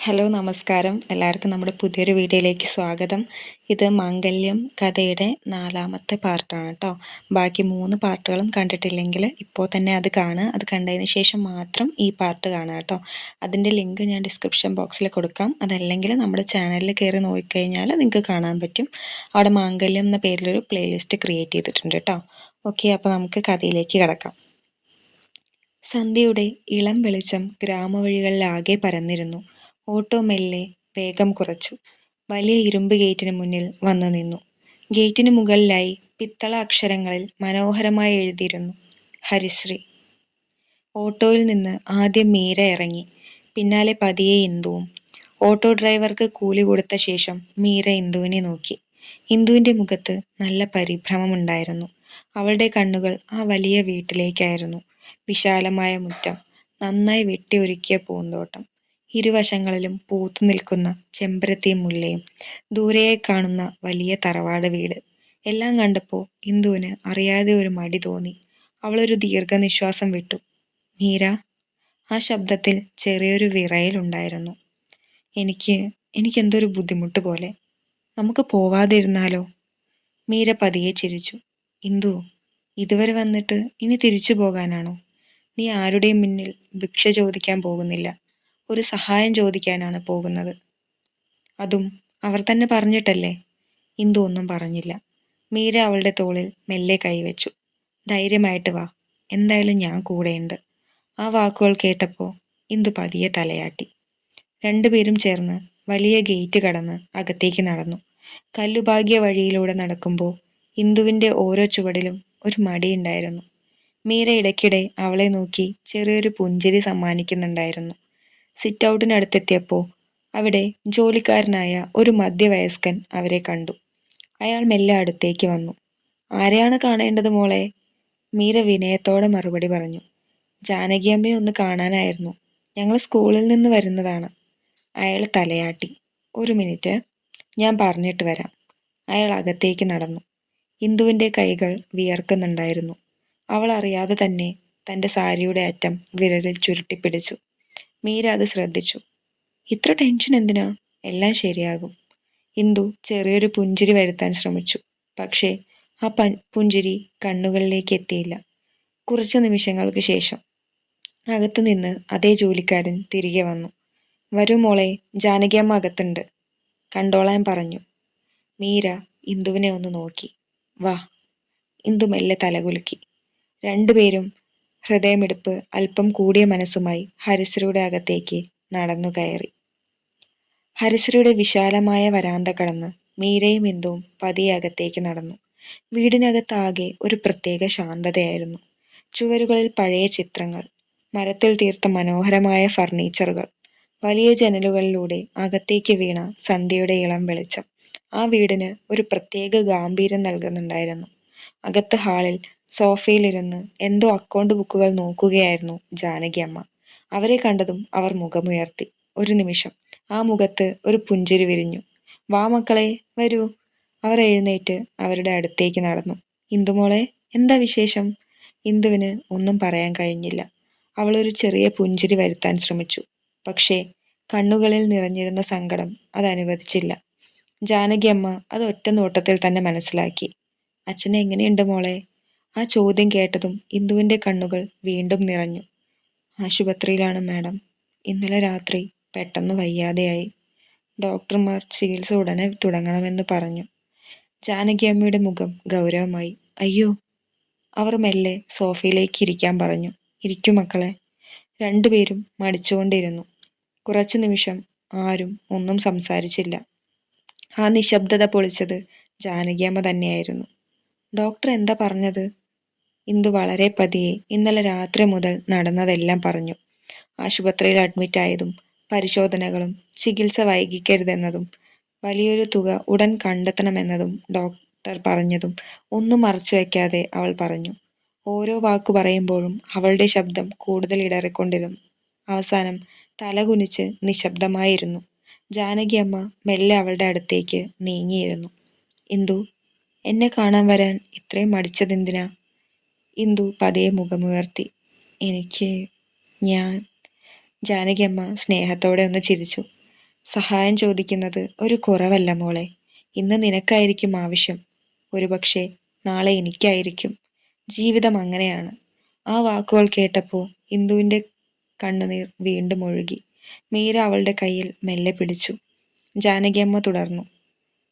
Hello നമസ്കാരം. എല്ലാവർക്കും നമ്മുടെ പുതിയൊരു വീഡിയോയിലേക്ക് സ്വാഗതം. ഇത് മാംഗല്യം കഥയുടെ 4ാമത്തെ പാർട്ടാണ് കേട്ടോ. ബാക്കി 3 പാർട്ടുകളും കണ്ടിട്ടില്ലെങ്കിൽ ഇപ്പോൾ തന്നെ അത് കാണുക. അത് കണ്ടതിന് ശേഷം മാത്രം ഈ പാർട്ട് കാണുക കേട്ടോ. അതിൻ്റെ ലിങ്ക് ഞാൻ ഡിസ്ക്രിപ്ഷൻ ബോക്സിൽ കൊടുക്കാം. അതല്ലെങ്കിൽ നമ്മുടെ ചാനലിൽ കയറി നോക്കിക്കഴിഞ്ഞാൽ നിങ്ങൾക്ക് കാണാൻ പറ്റും. അവിടെ മാംഗല്യം എന്ന പേരിലൊരു പ്ലേലിസ്റ്റ് ക്രിയേറ്റ് ചെയ്തിട്ടുണ്ട് കേട്ടോ. ഓക്കെ, അപ്പോൾ നമുക്ക് കഥയിലേക്ക് കിടക്കാം. സന്ധ്യയുടെ ഇളം വെളിച്ചം ഗ്രാമവഴികളിലാകെ പരന്നിരുന്നു. ഓട്ടോ മെല്ലെ വേഗം കുറച്ചു. വലിയ ഇരുമ്പ് ഗേറ്റിന് മുന്നിൽ വന്നു നിന്നു. ഗേറ്റിന് മുകളിലായി പിത്തള അക്ഷരങ്ങളിൽ മനോഹരമായി എഴുതിയിരുന്നു ഹരിശ്രീ. ഓട്ടോയിൽ നിന്ന് ആദ്യം മീര ഇറങ്ങി. പിന്നാലെ പതിയെ ഇന്ദുവും. ഓട്ടോ ഡ്രൈവർക്ക് കൂലി കൊടുത്ത ശേഷം മീര ഇന്ദുവിനെ നോക്കി. ഇന്ദുവിൻ്റെ മുഖത്ത് നല്ല പരിഭ്രമമുണ്ടായിരുന്നു. അവളുടെ കണ്ണുകൾ ആ വലിയ വീട്ടിലേക്കായിരുന്നു. വിശാലമായ മുറ്റം, നന്നായി വെട്ടിയൊരുക്കിയ പൂന്തോട്ടം, ഇരുവശങ്ങളിലും പൂത്തു നിൽക്കുന്ന ചെമ്പരത്തിയും മുല്ലയും, ദൂരെയായി കാണുന്ന വലിയ തറവാട് വീട്. എല്ലാം കണ്ടപ്പോൾ ഇന്ദുവിന് അറിയാതെ ഒരു മടി തോന്നി. അവളൊരു ദീർഘനിശ്വാസം വിട്ടു. മീര. ആ ശബ്ദത്തിൽ ചെറിയൊരു വിറയലുണ്ടായിരുന്നു. എനിക്കെന്തൊരു ബുദ്ധിമുട്ട് പോലെ. നമുക്ക് പോവാതിരുന്നാലോ? മീര പതിയെ ചിരിച്ചു. ഇന്ദു, ഇതുവരെ വന്നിട്ട് ഇനി തിരിച്ചു പോകാനാണോ? നീ ആരുടെയും മുന്നിൽ ഭിക്ഷ ചോദിക്കാൻ പോകുന്നില്ല. ഒരു സഹായം ചോദിക്കാനാണ് പോകുന്നത്. അതും അവർ തന്നെ പറഞ്ഞിട്ടല്ലേ? ഇന്ദു ഒന്നും പറഞ്ഞില്ല. മീര അവളുടെ തോളിൽ മെല്ലെ കൈവച്ചു. ധൈര്യമായിട്ട് വാ, എന്തായാലും ഞാൻ കൂടെയുണ്ട്. ആ വാക്കുകൾ കേട്ടപ്പോൾ ഇന്ദു പതിയെ തലയാട്ടി. രണ്ടുപേരും ചേർന്ന് വലിയ ഗേറ്റ് കടന്ന് അകത്തേക്ക് നടന്നു. കല്ലുപാകിയ വഴിയിലൂടെ നടക്കുമ്പോൾ ഇന്ദുവിൻ്റെ ഓരോ ചുവടിലും ഒരു മടിയുണ്ടായിരുന്നു. മീര ഇടയ്ക്കിടെ അവളെ നോക്കി ചെറിയൊരു പുഞ്ചിരി സമ്മാനിക്കുന്നുണ്ടായിരുന്നു. സിറ്റ് ഔട്ടിനടുത്തെത്തിയപ്പോൾ അവിടെ ജോലിക്കാരനായ ഒരു മധ്യവയസ്കൻ അവരെ കണ്ടു. അയാൾ മെല്ലെ അടുത്തേക്ക് വന്നു. ആരെയാണ് കാണേണ്ടത് മോളെ? മീര വിനയത്തോടെ മറുപടി പറഞ്ഞു. ജാനകിയമ്മയെ ഒന്ന് കാണാനായിരുന്നു. ഞങ്ങൾ സ്കൂളിൽ നിന്ന് വരുന്നതാണ്. അയാൾ തലയാട്ടി. ഒരു മിനിറ്റ്, ഞാൻ പറഞ്ഞിട്ട് വരാം. അയാൾ അകത്തേക്ക് നടന്നു. ഇന്ദുവിൻ്റെ കൈകൾ വിയർക്കുന്നുണ്ടായിരുന്നു. അവൾ അറിയാതെ തന്നെ തൻ്റെ സാരിയുടെ അറ്റം വിരലിൽ ചുരുട്ടിപ്പിടിച്ചു. മീര അത് ശ്രദ്ധിച്ചു. ഇത്ര ടെൻഷൻ എന്തിനാ? എല്ലാം ശരിയാകും. ഇന്ദു ചെറിയൊരു പുഞ്ചിരി വരുത്താൻ ശ്രമിച്ചു. പക്ഷേ ആ പുഞ്ചിരി കണ്ണുകളിലേക്ക് എത്തിയില്ല. കുറച്ച് നിമിഷങ്ങൾക്ക് ശേഷം അകത്തു നിന്ന് അതേ ജോലിക്കാരൻ തിരികെ വന്നു. വരൂ മോളെ, ജാനകിയമ്മ അകത്തുണ്ട്. കണ്ടോളാൻ പറഞ്ഞു. മീര ഇന്ദുവിനെ ഒന്ന് നോക്കി. വാ. ഇന്ദു മെല്ലെ തലകുലുക്കി. രണ്ടുപേരും ഹൃദയമിടിപ്പ് അല്പം കൂടിയ മനസ്സുമായി ഹരിശ്രീയുടെ അകത്തേക്ക് നടന്നു കയറി. ഹരിശ്രീയുടെ വിശാലമായ വരാന്ത കടന്ന് മീരയും ഇന്ദുവും പതിയെ അകത്തേക്ക് നടന്നു. വീടിനകത്താകെ ഒരു പ്രത്യേക ശാന്തതയായിരുന്നു. ചുവരുകളിൽ പഴയ ചിത്രങ്ങൾ, മരത്തിൽ തീർത്ത മനോഹരമായ ഫർണിച്ചറുകൾ, വലിയ ജനലുകളിലൂടെ അകത്തേക്ക് വീണ സന്ധ്യയുടെ ഇളം വെളിച്ചം ആ വീടിന് ഒരു പ്രത്യേക ഗാംഭീര്യം നൽകുന്നുണ്ടായിരുന്നു. അകത്ത് ഹാളിൽ സോഫയിലിരുന്ന് എന്തോ അക്കൗണ്ട് ബുക്കുകൾ നോക്കുകയായിരുന്നു ജാനകിയമ്മ. അവരെ കണ്ടതും അവർ മുഖമുയർത്തി. ഒരു നിമിഷം ആ മുഖത്ത് ഒരു പുഞ്ചിരി വിരിഞ്ഞു. വാ മക്കളെ, വരൂ. അവർ എഴുന്നേറ്റ് അവരുടെ അടുത്തേക്ക് നടന്നു. ഇന്ദുമോളെ, എന്താ വിശേഷം? ഇന്ദുവിന് ഒന്നും പറയാൻ കഴിഞ്ഞില്ല. അവളൊരു ചെറിയ പുഞ്ചിരി വരുത്താൻ ശ്രമിച്ചു. പക്ഷേ കണ്ണുകളിൽ നിറഞ്ഞിരുന്ന സങ്കടം അത് അനുവദിച്ചില്ല. ജാനകിയമ്മ അത് ഒറ്റ നോട്ടത്തിൽ തന്നെ മനസ്സിലാക്കി. അച്ഛനെ എങ്ങനെയുണ്ട് മോളെ? ആ ചോദ്യം കേട്ടതും ഇന്ദുവിൻ്റെ കണ്ണുകൾ വീണ്ടും നിറഞ്ഞു. ആശുപത്രിയിലാണ് മാഡം. ഇന്നലെ രാത്രി പെട്ടെന്ന് വയ്യാതെയായി. ഡോക്ടർമാർ ചികിത്സ ഉടനെ തുടങ്ങണമെന്ന് പറഞ്ഞു. ജാനകിയമ്മയുടെ മുഖം ഗൗരവമായി. അയ്യോ. അവർ മെല്ലെ സോഫയിലേക്ക് ഇരിക്കാൻ പറഞ്ഞു. ഇരിക്കൂ മക്കളെ. രണ്ടുപേരും മടിച്ചുകൊണ്ടിരുന്നു. കുറച്ചു നിമിഷം ആരും ഒന്നും സംസാരിച്ചില്ല. ആ നിശബ്ദത പൊളിച്ചത് ജാനകിയമ്മ തന്നെയായിരുന്നു. ഡോക്ടർ എന്താ പറഞ്ഞത്? ഇന്ദു വളരെ പതിയെ ഇന്നലെ രാത്രി മുതൽ നടന്നതെല്ലാം പറഞ്ഞു. ആശുപത്രിയിൽ അഡ്മിറ്റായതും പരിശോധനകളും ചികിത്സ വൈകിക്കരുതെന്നതും വലിയൊരു തുക ഉടൻ കണ്ടെത്തണമെന്നതും ഡോക്ടർ പറഞ്ഞതും ഒന്നും മറച്ചു വയ്ക്കാതെ അവൾ പറഞ്ഞു. ഓരോ വാക്കു പറയുമ്പോഴും അവളുടെ ശബ്ദം കൂടുതൽ ഇടറിക്കൊണ്ടിരുന്നു. അവസാനം തലകുനിച്ച് നിശബ്ദമായിരുന്നു. ജാനകിയമ്മ മെല്ലെ അവളുടെ അടുത്തേക്ക് നീങ്ങിയിരുന്നു. ഇന്ദു, എന്നെ കാണാൻ വരാൻ ഇത്രയും മടിച്ചതെന്തിനാ? ഇന്ദു പതിയെ മുഖമുയർത്തി. ഞാൻ ജാനകിയമ്മ സ്നേഹത്തോടെ ഒന്ന് ചിരിച്ചു. സഹായം ചോദിക്കുന്നത് ഒരു കുറവല്ല മോളെ. ഇന്ന് നിനക്കായിരിക്കും ആവശ്യം, ഒരുപക്ഷെ നാളെ എനിക്കായിരിക്കും. ജീവിതം അങ്ങനെയാണ്. ആ വാക്കുകൾ കേട്ടപ്പോൾ ഇന്ദുവിൻ്റെ കണ്ണുനീർ വീണ്ടും ഒഴുകി. മീര അവളുടെ കയ്യിൽ മെല്ലെ പിടിച്ചു. ജാനകിയമ്മ തുടർന്നു.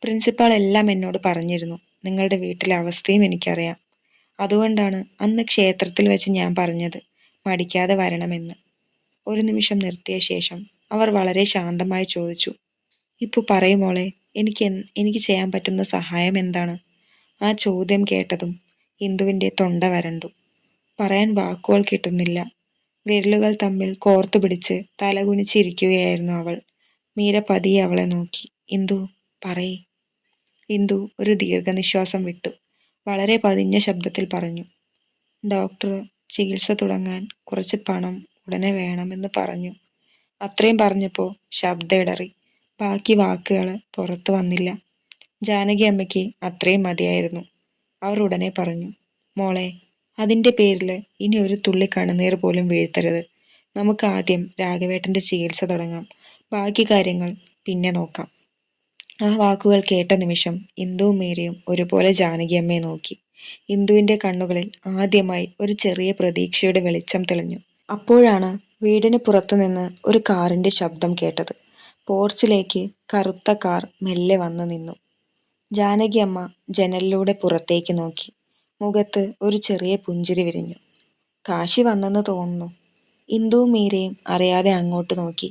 പ്രിൻസിപ്പാൾ എല്ലാം എന്നോട് പറഞ്ഞിരുന്നു. നിങ്ങളുടെ വീട്ടിലെ അവസ്ഥയും എനിക്കറിയാം. അതുകൊണ്ടാണ് അന്ന് ക്ഷേത്രത്തിൽ വെച്ച് ഞാൻ പറഞ്ഞത് മടിക്കാതെ വരണമെന്ന്. ഒരു നിമിഷം നിർത്തിയ ശേഷം അവർ വളരെ ശാന്തമായി ചോദിച്ചു, ഇപ്പോൾ പറയും മോളെ, എനിക്ക് ചെയ്യാൻ പറ്റുന്ന സഹായം എന്താണ്? ആ ചോദ്യം കേട്ടതും ഇന്ദുവിൻ്റെ തൊണ്ട വരണ്ടു. പറയാൻ വാക്കുകൾ കിട്ടുന്നില്ല. വിരലുകൾ തമ്മിൽ കോർത്തു പിടിച്ച് തലകുനിച്ചിരിക്കുകയായിരുന്നു അവൾ. മീര പതിയെ അവളെ നോക്കി. ഇന്ദു, പറയ്. ഇന്ദു ഒരു ദീർഘനിശ്വാസം വിട്ടു. വളരെ പതിഞ്ഞ ശബ്ദത്തിൽ പറഞ്ഞു, ഡോക്ടർ ചികിത്സ തുടങ്ങാൻ കുറച്ച് പണം ഉടനെ വേണമെന്ന് പറഞ്ഞു. അത്രയും പറഞ്ഞപ്പോൾ ശബ്ദം ഇടറി. ബാക്കി വാക്കുകൾ പുറത്തു വന്നില്ല. ജാനകി അമ്മയ്ക്ക് അത്രയും മതിയായിരുന്നു. അവർ ഉടനെ പറഞ്ഞു, മോളെ, അതിൻ്റെ പേരിൽ ഇനി ഒരു തുള്ളി കണ്ണുനീർ പോലും വീഴ്ത്തരുത്. നമുക്ക് ആദ്യം രാഘവേട്ടൻ്റെ ചികിത്സ തുടങ്ങാം. ബാക്കി കാര്യങ്ങൾ പിന്നെ നോക്കാം. ആ വാക്കുകൾ കേട്ട നിമിഷം ഇന്ദുവും മീരയും ഒരുപോലെ ജാനകിയമ്മയെ നോക്കി. ഇന്ദുവിൻ്റെ കണ്ണുകളിൽ ആദ്യമായി ഒരു ചെറിയ പ്രതീക്ഷയുടെ വെളിച്ചം തെളിഞ്ഞു. അപ്പോഴാണ് വീടിന് പുറത്തുനിന്ന് ഒരു കാറിൻ്റെ ശബ്ദം കേട്ടത്. പോർച്ചിലേക്ക് കറുത്ത കാർ മെല്ലെ വന്നു നിന്നു. ജാനകിയമ്മ ജനലിലൂടെ പുറത്തേക്ക് നോക്കി. മുഖത്ത് ഒരു ചെറിയ പുഞ്ചിരി വിരിഞ്ഞു. കാശി വന്നെന്ന് തോന്നുന്നു. ഇന്ദുവും മീരയും അറിയാതെ അങ്ങോട്ട് നോക്കി.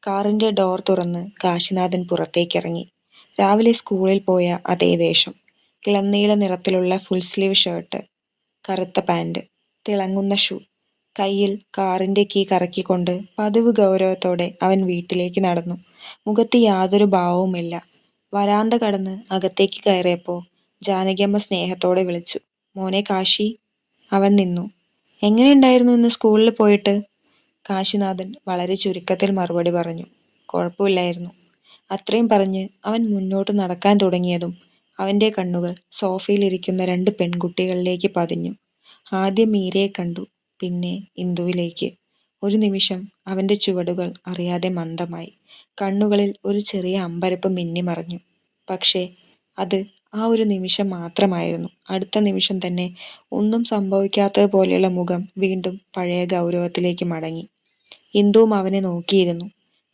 കാറിൻ്റെ ഡോർ തുറന്ന് കാശിനാഥൻ പുറത്തേക്കിറങ്ങി. രാവിലെ സ്കൂളിൽ പോയ അതേ വേഷം. ഇളനീല നിറത്തിലുള്ള ഫുൾ സ്ലീവ് ഷർട്ട്, കറുത്ത പാൻറ്, തിളങ്ങുന്ന ഷൂ. കയ്യിൽ കാറിൻ്റെ കീ കറക്കിക്കൊണ്ട് പതിവ് ഗൗരവത്തോടെ അവൻ വീട്ടിലേക്ക് നടന്നു. മുഖത്ത് യാതൊരു ഭാവവുമില്ല. വരാന്ത കടന്ന് അകത്തേക്ക് കയറിയപ്പോൾ ജാനകിയമ്മ സ്നേഹത്തോടെ വിളിച്ചു, മോനെ കാശി. അവൻ നിന്നു. എങ്ങനെയുണ്ടായിരുന്നു ഇന്ന് സ്കൂളിൽ പോയിട്ട്? കാശിനാഥൻ വളരെ ചുരുക്കത്തിൽ മറുപടി പറഞ്ഞു, കുഴപ്പമില്ലായിരുന്നു. അത്രയും പറഞ്ഞ് അവൻ മുന്നോട്ട് നടക്കാൻ തുടങ്ങിയതും അവൻ്റെ കണ്ണുകൾ സോഫയിലിരിക്കുന്ന 2 പെൺകുട്ടികളിലേക്ക് പതിഞ്ഞു. ആദ്യം മീരയെ കണ്ടു, പിന്നെ ഇന്ദുവിലേക്ക്. ഒരു നിമിഷം അവൻ്റെ ചുവടുകൾ അറിയാതെ മന്ദമായി. കണ്ണുകളിൽ ഒരു ചെറിയ അമ്പരപ്പ് മിന്നിമറഞ്ഞു. പക്ഷേ അത് ആ ഒരു നിമിഷം മാത്രമായിരുന്നു. അടുത്ത നിമിഷം തന്നെ ഒന്നും സംഭവിക്കാത്തതുപോലെയുള്ള മുഖം വീണ്ടും പഴയ ഗൗരവത്തിലേക്ക് മടങ്ങി. ഇന്ദുവും അവനെ നോക്കിയിരുന്നു.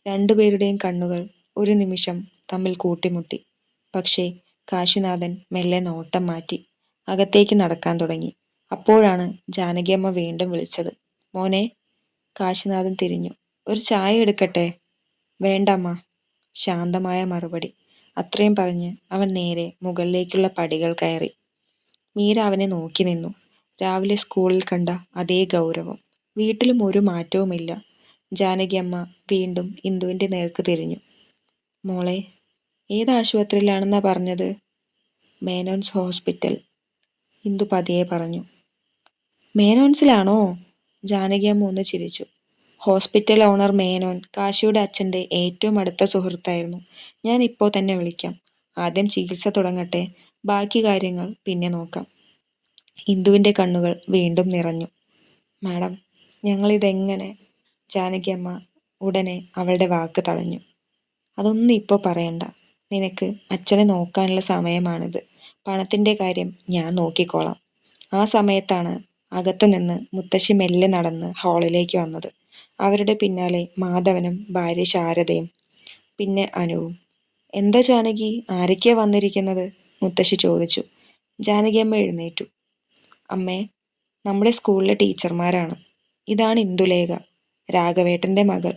രണ്ടുപേരുടെയും കണ്ണുകൾ ഒരു നിമിഷം തമ്മിൽ കൂട്ടിമുട്ടി. പക്ഷേ കാശിനാഥൻ മെല്ലെ നോട്ടം മാറ്റി അകത്തേക്ക് നടക്കാൻ തുടങ്ങി. അപ്പോഴാണ് ജാനകിയമ്മ വീണ്ടും വിളിച്ചത്, മോനെ. കാശിനാഥൻ തിരിഞ്ഞു. ഒരു ചായ എടുക്കട്ടെ? വേണ്ടമ്മ. ശാന്തമായ മറുപടി. അത്രയും പറഞ്ഞ് അവൻ നേരെ മുകളിലേക്കുള്ള പടികൾ കയറി. മീര അവനെ നോക്കി നിന്നു. രാവിലെ സ്കൂളിൽ കണ്ട അതേ ഗൗരവം. വീട്ടിലും ഒരു മാറ്റവുമില്ല. ജാനകിയമ്മ വീണ്ടും ഇന്ദുവിൻ്റെ നേർക്ക് തിരിഞ്ഞു. മോളെ, ഏത് ആശുപത്രിയിലാണെന്നാ പറഞ്ഞത്? മേനോൻസ് ഹോസ്പിറ്റൽ. ഇന്ദു പതിയെ പറഞ്ഞു. മേനോൻസിലാണോ? ജാനകിയമ്മ ഒന്ന് ചിരിച്ചു. ഹോസ്പിറ്റൽ ഓണർ മേനോൻ കാശിയുടെ അച്ഛൻ്റെ ഏറ്റവും അടുത്ത സുഹൃത്തായിരുന്നു. ഞാൻ ഇപ്പോൾ തന്നെ വിളിക്കാം. ആദ്യം ചികിത്സ തുടങ്ങട്ടെ, ബാക്കി കാര്യങ്ങൾ പിന്നെ നോക്കാം. ഇന്ദുവിൻ്റെ കണ്ണുകൾ വീണ്ടും നിറഞ്ഞു. മാഡം, ഞങ്ങളിതെങ്ങനെ? ജാനകിയമ്മ ഉടനെ അവളുടെ വാക്ക് തടഞ്ഞു. അതൊന്നും ഇപ്പോൾ പറയണ്ട. നിനക്ക് അച്ഛനെ നോക്കാനുള്ള സമയമാണിത്. പണത്തിൻ്റെ കാര്യം ഞാൻ നോക്കിക്കോളാം. ആ സമയത്താണ് അകത്ത് നിന്ന് മുത്തശ്ശി മെല്ലെ നടന്ന് ഹാളിലേക്ക് വന്നത്. അവരുടെ പിന്നാലെ മാധവനും ഭാര്യ ശാരദയും പിന്നെ അനുവും. എന്താ ജാനകി, ആരൊക്കെയാ വന്നിരിക്കുന്നത്? മുത്തശ്ശി ചോദിച്ചു. ജാനകിയമ്മ എഴുന്നേറ്റു. അമ്മേ, നമ്മുടെ സ്കൂളിലെ ടീച്ചർമാരാണ്. ഇതാണ് ഇന്ദുലേഖ, രാഘവേട്ടൻ്റെ മകൾ.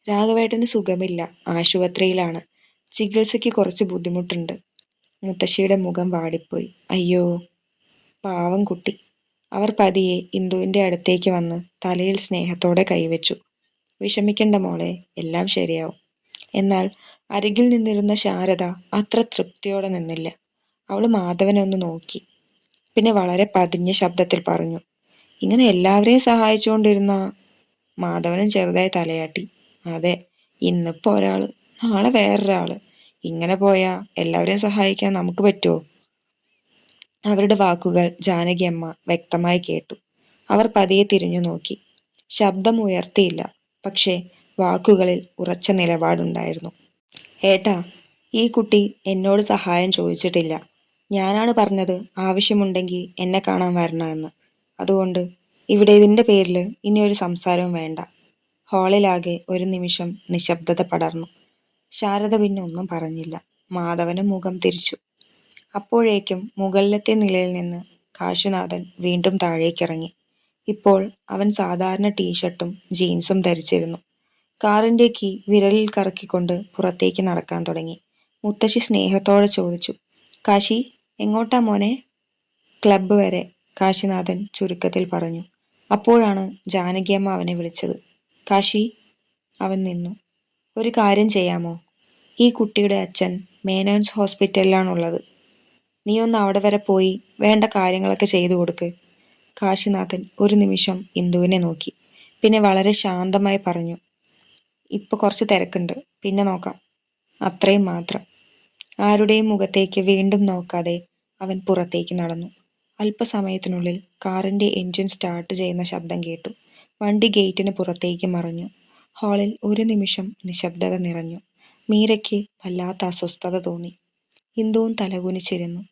രാഘവേട്ടന് സുഖമില്ല, ആശുപത്രിയിലാണ്. ചികിത്സയ്ക്ക് കുറച്ച് ബുദ്ധിമുട്ടുണ്ട്. മുത്തശ്ശിയുടെ മുഖം വാടിപ്പോയി. അയ്യോ, പാവം കുട്ടി. അവർ പതിയെ ഇന്ദുവിൻ്റെ അടുത്തേക്ക് വന്ന് തലയിൽ സ്നേഹത്തോടെ കൈവച്ചു. വിഷമിക്കണ്ട മോളെ, എല്ലാം ശരിയാവും. എന്നാൽ അരികിൽ നിന്നിരുന്ന ശാരദ അത്ര തൃപ്തിയോടെ നിന്നില്ല. അവൾ മാധവനെ ഒന്ന് നോക്കി. പിന്നെ വളരെ പതിഞ്ഞ ശബ്ദത്തിൽ പറഞ്ഞു, ഇങ്ങനെ എല്ലാവരെയും സഹായിച്ചുകൊണ്ടിരുന്ന? മാധവനും ചെറുതായി തലയാട്ടി. അതെ, ഇന്നിപ്പോൾ ഒരാള്, നാളെ വേറൊരാള്. ഇങ്ങനെ പോയാ എല്ലാവരെയും സഹായിക്കാൻ നമുക്ക് പറ്റുമോ? അവരുടെ വാക്കുകൾ ജാനകിയമ്മ വ്യക്തമായി കേട്ടു. അവർ പതിയെ തിരിഞ്ഞു നോക്കി. ശബ്ദം ഉയർത്തിയില്ല, പക്ഷേ വാക്കുകളിൽ ഉറച്ച നിലപാടുണ്ടായിരുന്നു. ഏട്ടാ, ഈ കുട്ടി എന്നോട് സഹായം ചോദിച്ചിട്ടില്ല. ഞാനാണ് പറഞ്ഞത് ആവശ്യമുണ്ടെങ്കിൽ എന്നെ കാണാൻ വരണമെന്ന്. അതുകൊണ്ട് ഇവിടെ ഇതിൻ്റെ പേരിൽ ഇനി ഒരു സംസാരവും വേണ്ട. ഹാളിലാകെ ഒരു നിമിഷം നിശബ്ദത പടർന്നു. ശാരദ പിന്നെ ഒന്നും പറഞ്ഞില്ല. മാധവനും മുഖം തിരിച്ചു. അപ്പോഴേക്കും മുകളിലത്തെ നിലയിൽ നിന്ന് കാശിനാഥൻ വീണ്ടും താഴേക്കിറങ്ങി. ഇപ്പോൾ അവൻ സാധാരണ ടീഷർട്ടും ജീൻസും ധരിച്ചിരുന്നു. കാറിന്റെ കീ വിരലിൽ കറക്കിക്കൊണ്ട് പുറത്തേക്ക് നടക്കാൻ തുടങ്ങി. മുത്തശ്ശി സ്നേഹത്തോടെ ചോദിച്ചു, കാശി, എങ്ങോട്ടാ മോനെ? ക്ലബ്ബ് വരെ, കാശിനാഥൻ ചുരുക്കത്തിൽ പറഞ്ഞു. അപ്പോഴാണ് ജാനകിയമ്മ അവനെ വിളിച്ചത്. കാശി. അവൻ നിന്നു. ഒരു കാര്യം ചെയ്യാമോ? ഈ കുട്ടിയുടെ അച്ഛൻ മേനോൻസ് ഹോസ്പിറ്റലിലാണുള്ളത്. നീ ഒന്ന് അവിടെ വരെ പോയി വേണ്ട കാര്യങ്ങളൊക്കെ ചെയ്തു കൊടുക്ക്. കാശിനാഥൻ ഒരു നിമിഷം ഇന്ദുവിനെ നോക്കി. പിന്നെ വളരെ ശാന്തമായി പറഞ്ഞു, ഇപ്പൊ കുറച്ച് തിരക്കുണ്ട്, പിന്നെ നോക്കാം. അത്രയും മാത്രം. ആരുടെയും മുഖത്തേക്ക് വീണ്ടും നോക്കാതെ അവൻ പുറത്തേക്ക് നടന്നു. അല്പസമയത്തിനുള്ളിൽ കാറിന്റെ എൻജിൻ സ്റ്റാർട്ട് ചെയ്യുന്ന ശബ്ദം കേട്ടു. വണ്ടി ഗേറ്റിന് പുറത്തേക്ക് മറിഞ്ഞു. ഹാളിൽ ഒരു നിമിഷം നിശബ്ദത നിറഞ്ഞു. മീരയ്ക്ക് വല്ലാത്ത അസ്വസ്ഥത തോന്നി. ഇന്ദുവും തലകുനിച്ചിരുന്നു.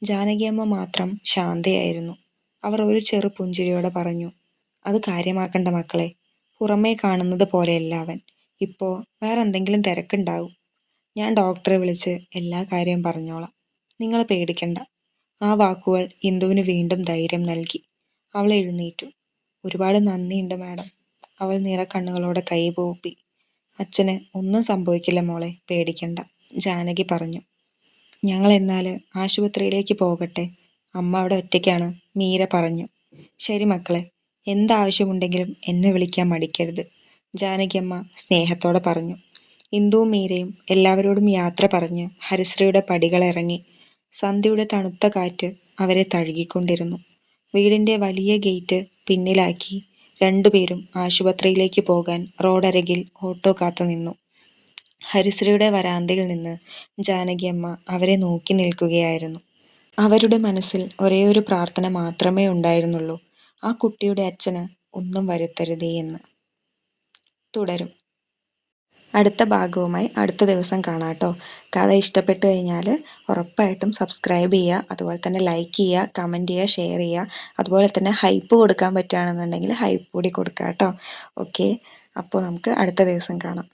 ജാനകിയമ്മ മാത്രം ശാന്തയായിരുന്നു. അവർ ഒരു ചെറു പുഞ്ചിരിയോടെ പറഞ്ഞു, അത് കാര്യമാക്കണ്ട മക്കളെ. പുറമേ കാണുന്നത് പോലെയല്ല അവൻ. ഇപ്പോ വേറെന്തെങ്കിലും തിരക്കുണ്ടാവും. ഞാൻ ഡോക്ടറെ വിളിച്ച് എല്ലാ കാര്യവും പറഞ്ഞോളാം. നിങ്ങൾ പേടിക്കണ്ട. ആ വാക്കുകൾ ഇന്ദുവിന് വീണ്ടും ധൈര്യം നൽകി. അവൾ എഴുന്നേറ്റു. ഒരുപാട് നന്ദിയുണ്ട് മാഡം. അവൾ നിറക്കണ്ണുകളോടെ കൈ കൂപ്പി. അച്ഛന് ഒന്നും സംഭവിക്കില്ല മോളെ, പേടിക്കണ്ട, ജാനകി പറഞ്ഞു. ഞങ്ങൾ എന്നാൽ ആശുപത്രിയിലേക്ക് പോകട്ടെ. അമ്മ അവിടെ ഒറ്റയ്ക്കാണ്, മീര പറഞ്ഞു. ശരി മക്കളെ, എന്താവശ്യമുണ്ടെങ്കിലും എന്നെ വിളിക്കാൻ മടിക്കരുത്, ജാനകിയമ്മ സ്നേഹത്തോടെ പറഞ്ഞു. ഇന്ദുവും മീരയും എല്ലാവരോടും യാത്ര പറഞ്ഞ് ഹരിശ്രീയുടെ പടികളിറങ്ങി. സന്ധ്യയുടെ തണുത്ത കാറ്റ് അവരെ തഴുകിക്കൊണ്ടിരുന്നു. വീടിന്റെ വലിയ ഗേറ്റ് പിന്നിലാക്കി രണ്ടുപേരും ആശുപത്രിയിലേക്ക് പോകാൻ റോഡരികിൽ ഓട്ടോ കാത്തു നിന്നു. ഹരിശ്രീയുടെ വരാന്തയിൽ നിന്ന് ജാനകിയമ്മ അവരെ നോക്കി നിൽക്കുകയായിരുന്നു. അവരുടെ മനസ്സിൽ ഒരേയൊരു പ്രാർത്ഥന മാത്രമേ ഉണ്ടായിരുന്നുള്ളൂ, ആ കുട്ടിയുടെ അച്ഛന് ഒന്നും വരുത്തരുതേ എന്ന്. തുടരും. അടുത്ത ഭാഗവുമായി അടുത്ത ദിവസം കാണാട്ടോ. കഥ ഇഷ്ടപ്പെട്ടു കഴിഞ്ഞാൽ ഉറപ്പായിട്ടും സബ്സ്ക്രൈബ് ചെയ്യുക, അതുപോലെ തന്നെ ലൈക്ക് ചെയ്യുക, കമൻറ്റ് ചെയ്യുക, ഷെയർ ചെയ്യുക. അതുപോലെ തന്നെ ഹൈപ്പ് കൊടുക്കാൻ പറ്റുകയാണെന്നുണ്ടെങ്കിൽ ഹൈപ്പ് കൂടി കൊടുക്കുക കേട്ടോ. ഓക്കെ, അപ്പോൾ നമുക്ക് അടുത്ത ദിവസം കാണാം.